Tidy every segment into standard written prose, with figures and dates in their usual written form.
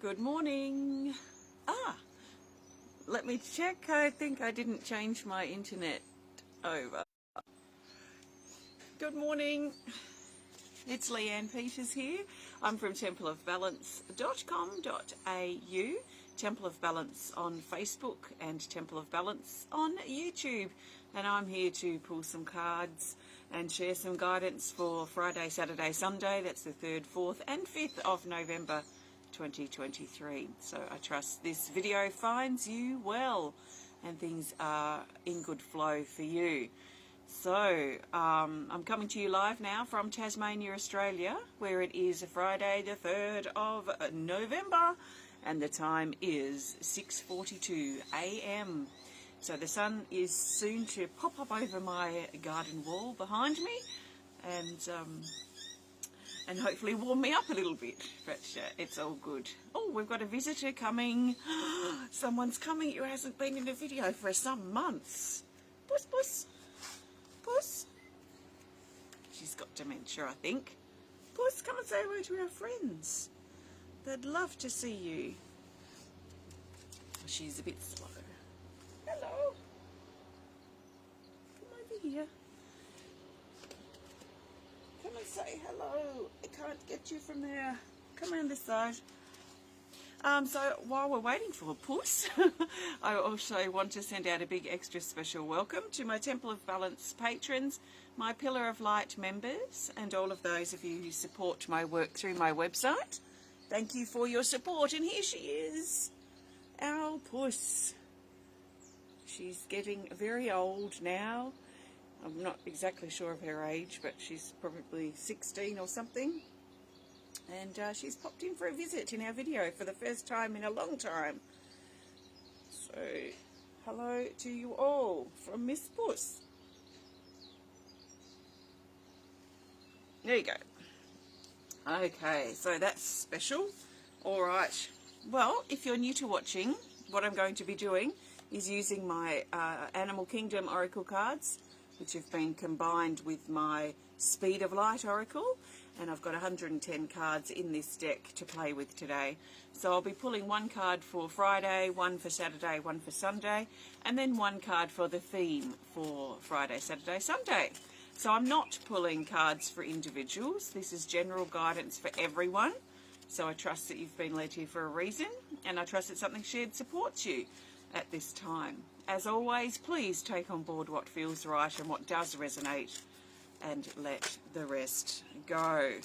Good morning. Let me check. I think I didn't change my internet over. Good morning. It's Leanne Peters here. I'm from templeofbalance.com.au, Temple of Balance on Facebook and Temple of Balance on YouTube. And I'm here to pull some cards and share some guidance for Friday, Saturday, Sunday. That's the 3rd, 4th and 5th of November 2023. So I trust this video finds you well and things are in good flow for you. So I'm coming to you live now from Tasmania, Australia, where it is Friday the 3rd of November and the time is 6:42 a.m. So the sun is soon to pop up over my garden wall behind me and hopefully warm me up a little bit, but it's all good. Oh, we've got a visitor coming. Someone's coming who hasn't been in a video for some months. Puss, puss. Puss. She's got dementia, I think. Puss, come and say hello to our friends. They'd love to see you. She's a bit slow. Hello. Come over here. Come and say hello. I can't get you from there. Come around this side. So while we're waiting for Puss, I also want to send out a big extra special welcome to my Temple of Balance patrons, my Pillar of Light members, and all of those of you who support my work through my website. Thank you for your support, and here she is, our Puss. She's getting very old now. I'm not exactly sure of her age, but she's probably 16 or something. And she's popped in for a visit in our video for the first time in a long time. So, hello to you all from Miss Puss. There you go. Okay, so that's special. All right. Well, if you're new to watching, what I'm going to be doing is using my Animal Kingdom Oracle cards, which have been combined with my Speed of Light Oracle, and I've got 110 cards in this deck to play with today. So I'll be pulling one card for Friday, one for Saturday, one for Sunday, and then one card for the theme for Friday, Saturday, Sunday. So I'm not pulling cards for individuals. This is general guidance for everyone. So I trust that you've been led here for a reason, and I trust that something shared supports you at this time. As always, please take on board what feels right and what does resonate, and let the rest go.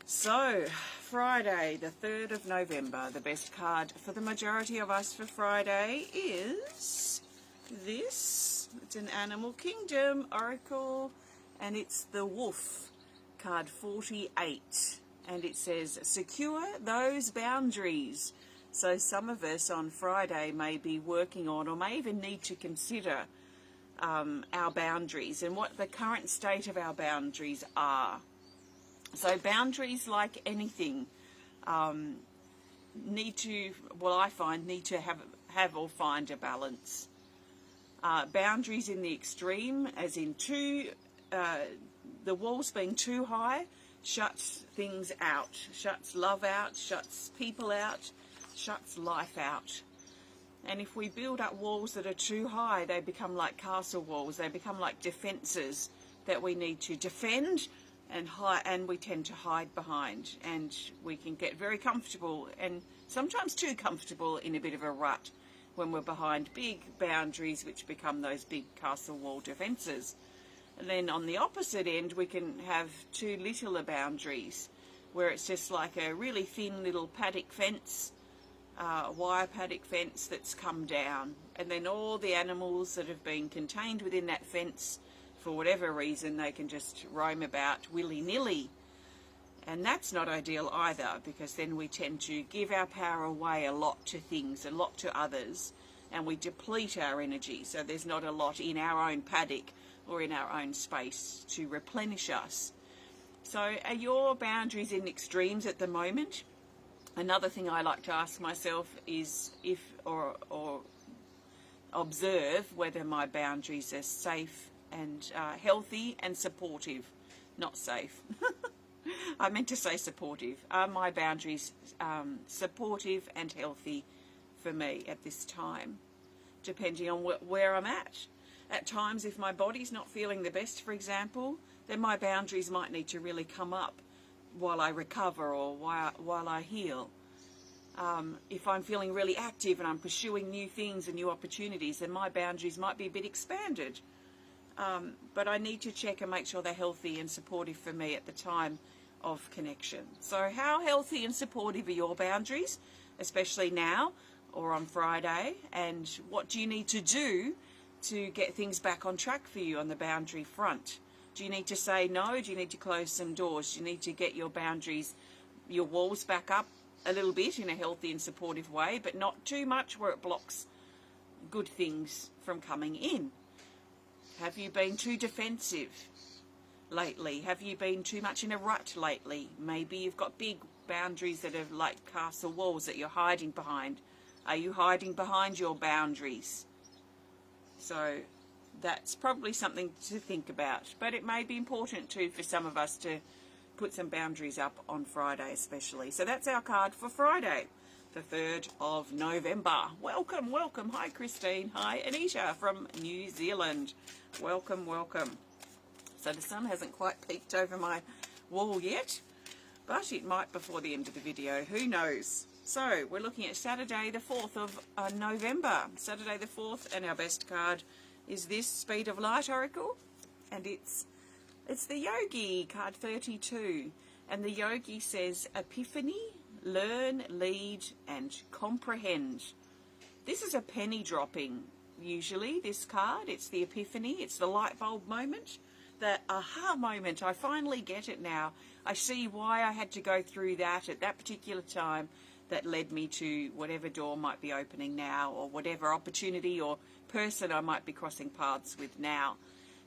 So, Friday, the 3rd of November, the best card for the majority of us for Friday is this. It's an Animal Kingdom Oracle, and it's the Wolf, card 48. And it says, secure those boundaries. So some of us on Friday may be working on, or may even need to consider our boundaries and what the current state of our boundaries are. So boundaries, like anything, need to have or find a balance. Boundaries in the extreme, as in the walls being too high, shuts things out, shuts love out, shuts people out, shuts life out. And if we build up walls that are too high, they become like castle walls. They become like defences that we need to defend and we tend to hide behind. And we can get very comfortable, and sometimes too comfortable, in a bit of a rut when we're behind big boundaries which become those big castle wall defences. And then on the opposite end, we can have too little boundaries, where it's just like a really thin little paddock fence, wire paddock fence that's come down, and then all the animals that have been contained within that fence, for whatever reason, they can just roam about willy-nilly. And that's not ideal either, because then we tend to give our power away a lot to things, a lot to others, and we deplete our energy, so there's not a lot in our own paddock or in our own space to replenish us. So are your boundaries in extremes at the moment? Another thing I like to ask myself is or observe whether my boundaries are safe and healthy and supportive, not safe. I meant to say supportive. Are my boundaries supportive and healthy for me at this time, depending on where I'm at? At times, if my body's not feeling the best, for example, then my boundaries might need to really come up while I recover or while I heal. If I'm feeling really active and I'm pursuing new things and new opportunities, then my boundaries might be a bit expanded. But I need to check and make sure they're healthy and supportive for me at the time of connection. So how healthy and supportive are your boundaries, especially now or on Friday? And what do you need to do to get things back on track for you on the boundary front? Do you need to say no? Do you need to close some doors? Do you need to get your boundaries, your walls back up a little bit in a healthy and supportive way, but not too much where it blocks good things from coming in? Have you been too defensive lately? Have you been too much in a rut lately? Maybe you've got big boundaries that are like castle walls that you're hiding behind. Are you hiding behind your boundaries? So that's probably something to think about. But it may be important too for some of us to put some boundaries up on Friday especially. So that's our card for Friday, the 3rd of November. Welcome, welcome. Hi, Christine. Hi, Anita from New Zealand. Welcome, welcome. So the sun hasn't quite peeked over my wall yet, but it might before the end of the video. Who knows? So we're looking at Saturday, the 4th of November. Saturday the 4th, and our best card is this Speed of Light Oracle, and it's the Yogi, card 32. And the Yogi says, Epiphany, learn, lead, and comprehend. This is a penny dropping, usually, this card. It's the Epiphany. It's the light bulb moment, the aha moment. I finally get it now. I see why I had to go through that at that particular time that led me to whatever door might be opening now, or whatever opportunity or person I might be crossing paths with now.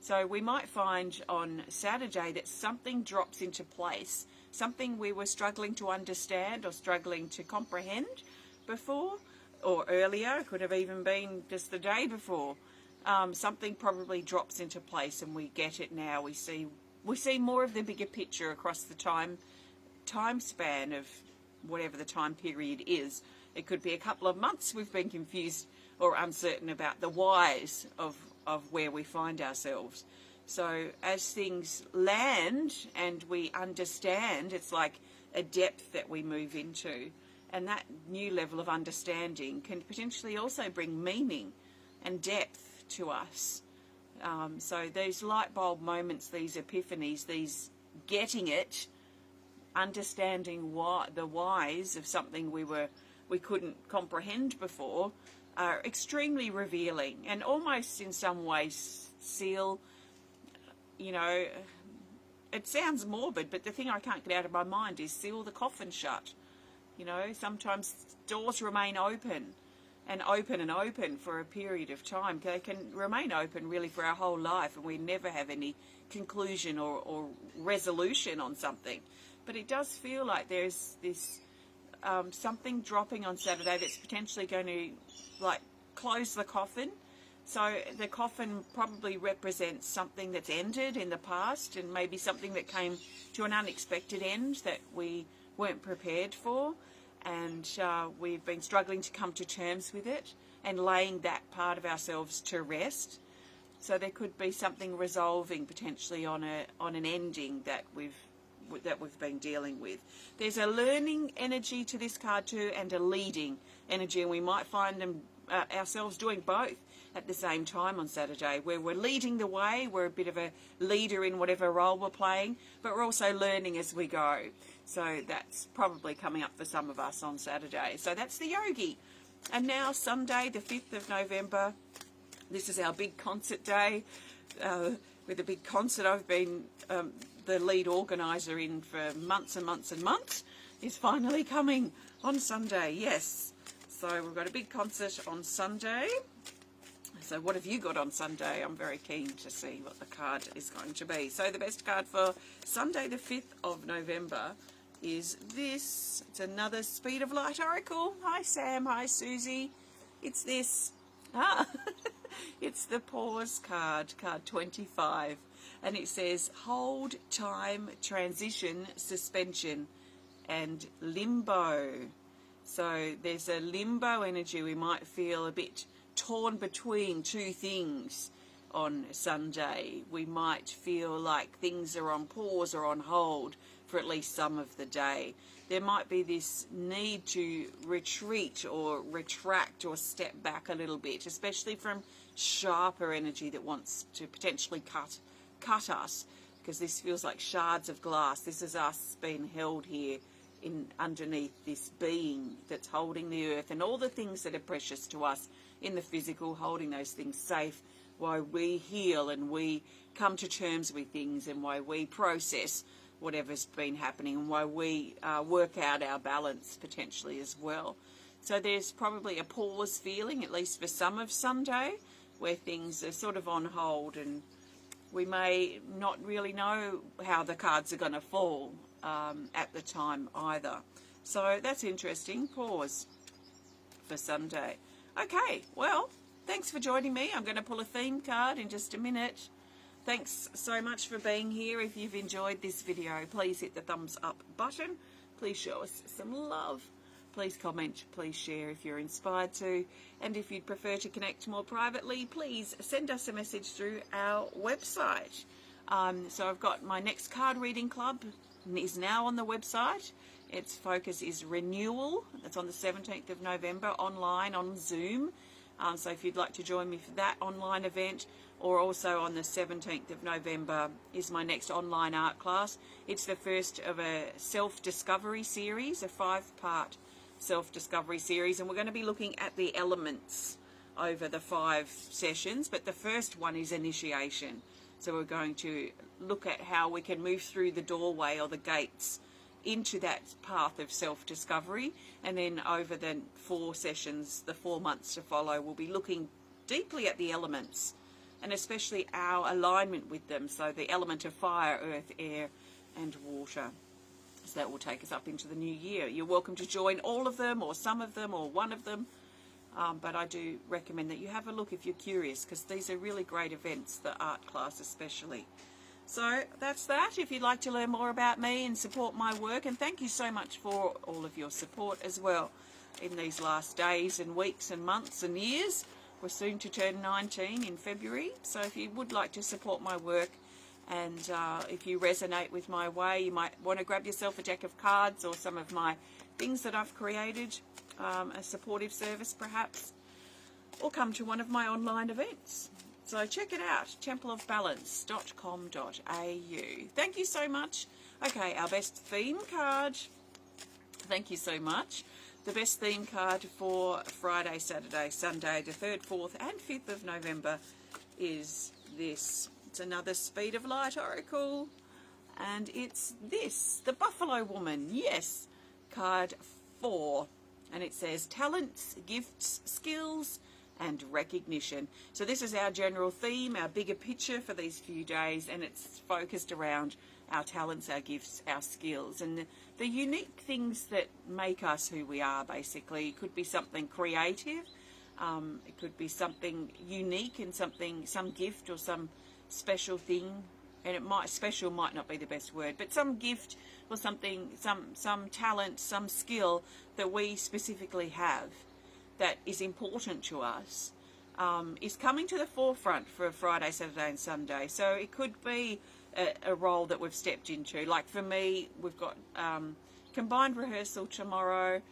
So we might find on Saturday that something drops into place, something we were struggling to understand or struggling to comprehend before, or earlier. It could have even been just the day before. Something probably drops into place and we get it now. We see more of the bigger picture across the time span of whatever the time period is. It could be a couple of months we've been confused or uncertain about the whys of where we find ourselves. So as things land and we understand, it's like a depth that we move into, and that new level of understanding can potentially also bring meaning and depth to us. So these light bulb moments, these epiphanies, these getting it, understanding the whys of something we couldn't comprehend before, are extremely revealing and almost in some ways seal, it sounds morbid, but the thing I can't get out of my mind is seal the coffin shut. Sometimes doors remain open and open and open for a period of time. They can remain open really for our whole life, and we never have any conclusion or resolution on something. But it does feel like there's this something dropping on Saturday that's potentially going to close the coffin. So the coffin probably represents something that's ended in the past, and maybe something that came to an unexpected end that we weren't prepared for, and we've been struggling to come to terms with it and laying that part of ourselves to rest. So there could be something resolving potentially on an ending that we've been dealing with. There's a learning energy to this card too, and a leading energy, and we might find ourselves doing both at the same time on Saturday, where we're leading the way, we're a bit of a leader in whatever role we're playing, but we're also learning as we go. So that's probably coming up for some of us on Saturday. So that's the Yogi. And now Sunday, the 5th of November, this is our big concert day, with a big concert I've been the lead organiser in for months and months and months, is finally coming on Sunday. Yes. So we've got a big concert on Sunday. So what have you got on Sunday? I'm very keen to see what the card is going to be. So the best card for Sunday the 5th of November is this. It's another Speed of Light Oracle. Hi Sam, hi Susie. It's this. It's the Pause card, card 25. And it says hold, time, transition, suspension, and limbo. So there's a limbo energy. We might feel a bit torn between two things on Sunday. We might feel like things are on pause or on hold for at least some of the day. There might be this need to retreat or retract or step back a little bit, especially from sharper energy that wants to potentially cut us, because this feels like shards of glass. This is us being held here in underneath this being that's holding the earth and all the things that are precious to us in the physical, holding those things safe while we heal and we come to terms with things, and why we process whatever's been happening, and why we work out our balance potentially as well. So there's probably a pause feeling, at least for some of Sunday, where things are sort of on hold, and we may not really know how the cards are going to fall at the time either. So that's interesting. Pause for Sunday. Okay, well, thanks for joining me. I'm going to pull a theme card in just a minute. Thanks so much for being here. If you've enjoyed this video, please hit the thumbs up button. Please show us some love. Please comment, please share if you're inspired to. And if you'd prefer to connect more privately, please send us a message through our website. So I've got my next card reading club is now on the website. Its focus is renewal. That's on the 17th of November online on Zoom. So if you'd like to join me for that online event, or also on the 17th of November is my next online art class. It's the first of a self-discovery series, a 5-part self-discovery series, and we're going to be looking at the elements over the 5 sessions, but the first one is initiation. So we're going to look at how we can move through the doorway or the gates into that path of self-discovery, and then over the 4 sessions, the 4 months to follow, we'll be looking deeply at the elements and especially our alignment with them. So the element of fire, earth, air and water. So that will take us up into the new year. You're welcome to join all of them or some of them or one of them, but I do recommend that you have a look if you're curious, because these are really great events, the art class especially. So that's that. If you'd like to learn more about me and support my work, and thank you so much for all of your support as well in these last days and weeks and months and years. We're soon to turn 19 in February, so if you would like to support my work, and if you resonate with my way, you might want to grab yourself a deck of cards or some of my things that I've created, a supportive service perhaps, or come to one of my online events. So check it out, templeofbalance.com.au. Thank you so much. Okay, our best theme card. Thank you so much. The best theme card for Friday, Saturday, Sunday, the 3rd, 4th and 5th of November is this. It's another Speed of Light Oracle, and it's this, the Buffalo Woman. Yes, card 4, and it says talents, gifts, skills and recognition. So this is our general theme, our bigger picture for these few days, and it's focused around our talents, our gifts, our skills, and the unique things that make us who we are, basically. It could be something creative, it could be something unique and some gift or some special thing, and special might not be the best word, but some gift or something, some talent, some skill that we specifically have that is important to us, is coming to the forefront for Friday, Saturday and Sunday. So it could be a role that we've stepped into. Like for me, we've got combined rehearsal tomorrow,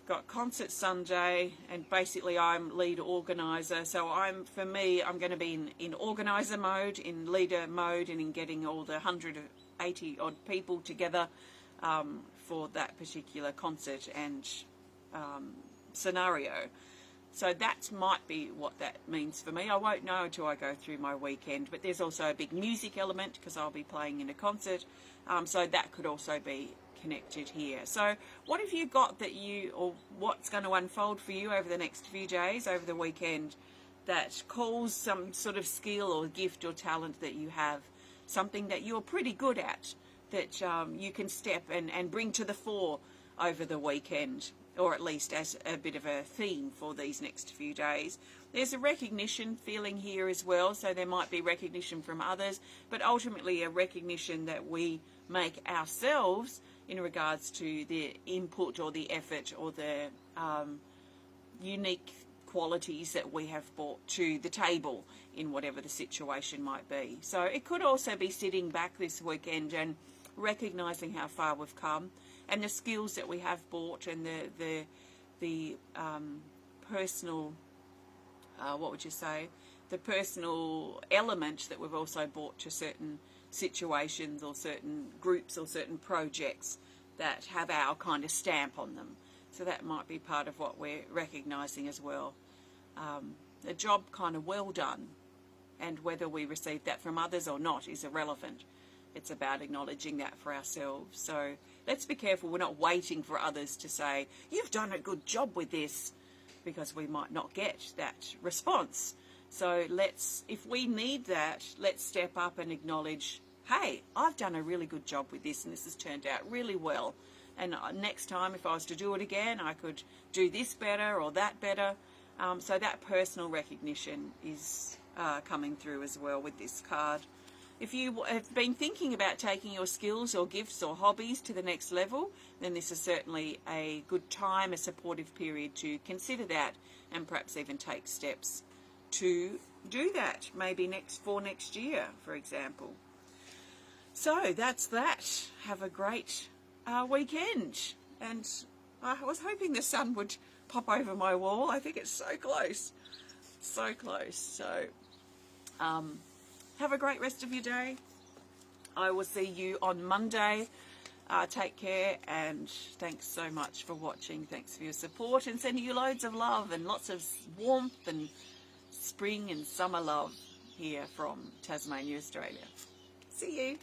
got concert Sunday, and basically I'm lead organizer. So I'm going to be in organizer mode, in leader mode, and in getting all the 180 odd people together for that particular concert and scenario. So that might be what that means for me. I won't know until I go through my weekend, but there's also a big music element because I'll be playing in a concert, so that could also be connected here. So what have you got or what's going to unfold for you over the next few days, over the weekend, that calls some sort of skill or gift or talent that you have, something that you're pretty good at, that you can step and bring to the fore over the weekend, or at least as a bit of a theme for these next few days? There's a recognition feeling here as well, so there might be recognition from others, but ultimately a recognition that we make ourselves in regards to the input or the effort or the unique qualities that we have brought to the table in whatever the situation might be. So it could also be sitting back this weekend and recognising how far we've come and the skills that we have brought and the personal, what would you say, the personal element that we've also brought to certain situations or certain groups or certain projects that have our kind of stamp on them. So that might be part of what we're recognising as well. A job kind of well done, and whether we receive that from others or not is irrelevant. It's about acknowledging that for ourselves. So let's be careful we're not waiting for others to say, you've done a good job with this, because we might not get that response. So if we need that, let's step up and acknowledge, hey, I've done a really good job with this and this has turned out really well. And next time, if I was to do it again, I could do this better or that better. So that personal recognition is coming through as well with this card. If you have been thinking about taking your skills or gifts or hobbies to the next level, then this is certainly a good time, a supportive period to consider that and perhaps even take steps to do that, maybe next year, for example. So that's that. Have a great weekend. And I was hoping the sun would pop over my wall. I think it's so close. So close. So have a great rest of your day. I will see you on Monday. Take care, and thanks so much for watching. Thanks for your support, and sending you loads of love and lots of warmth and spring and summer love here from Tasmania, Australia. See you.